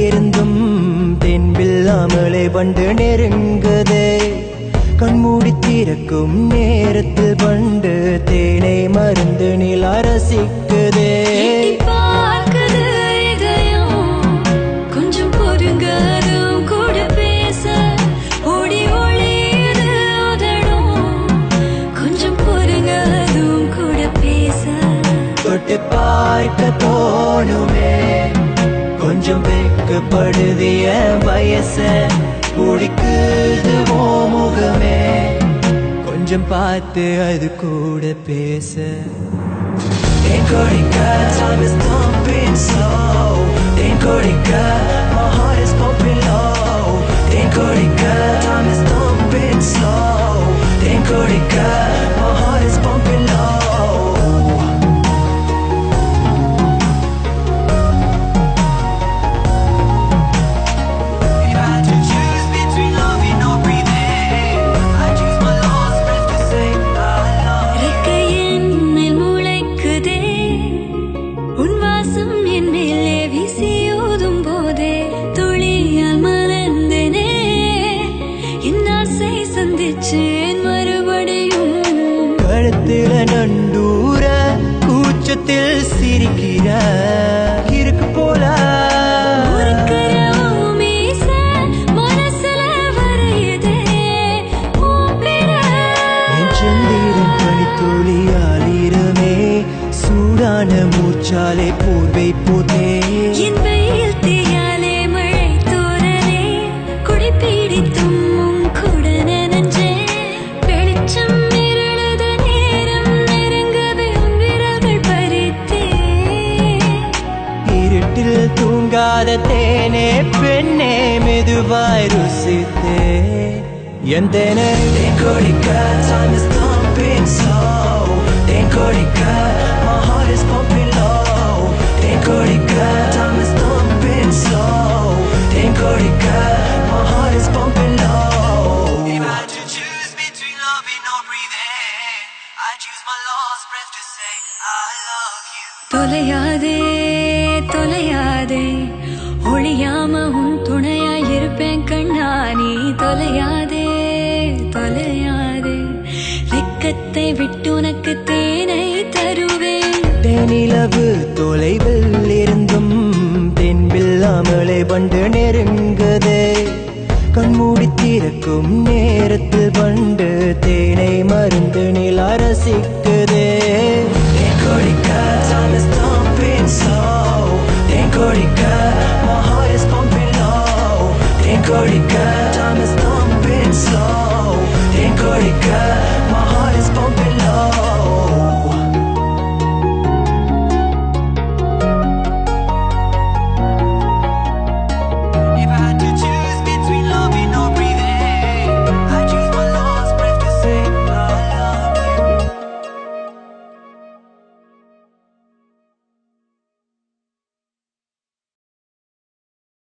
இருந்தும் தென்பில்லாமலே வந்து நெருங்குதே கண்மூடி திறக்கும் நேரத்தில் பண்டு தேனை மருந்து நிலா ரசிக்குதே தொட்டு பார்க்க தோணுமே கொஞ்சம் வெக்கப்படுதிய வயச பிடிக்குது ஓ முகமே கொஞ்சம் பார்த்து அது கூட பேச Time is thumping slow my heart is pumping low time is thumping slow my heart is pumping low கழுத்துல நண்டூர கூச்சத்தில் சிரிக்கிற இருக்கு போல சந்திரன் பனித்துளியாலிரமே சூடான மூச்சாலே போர்வை போதே தூங்காத தேனே பெண்ணே மெதுவாய் ருசித்தே என் தேனே time is thumping slow my heart is pumping low time is thumping slow my heart is pumping low if I had to choose between loving or breathing I choose my last breath to say I love you தொலையாதே ஒளியாம உன் துணையாயிருப்பேன் கண்ணா நீ தொலையாதே வெக்கத்தை விட்டு உனக்கு தேனை தருவேன் தேனிலவு தொலைவில் இருந்தும் தென்பில்லாமலே வந்து நெருங்குதே கண்மூடி திறக்கும் நேரத்தில் பண்டு தேனை மருந்து நிலா ரசிக்குதே time is thumping slow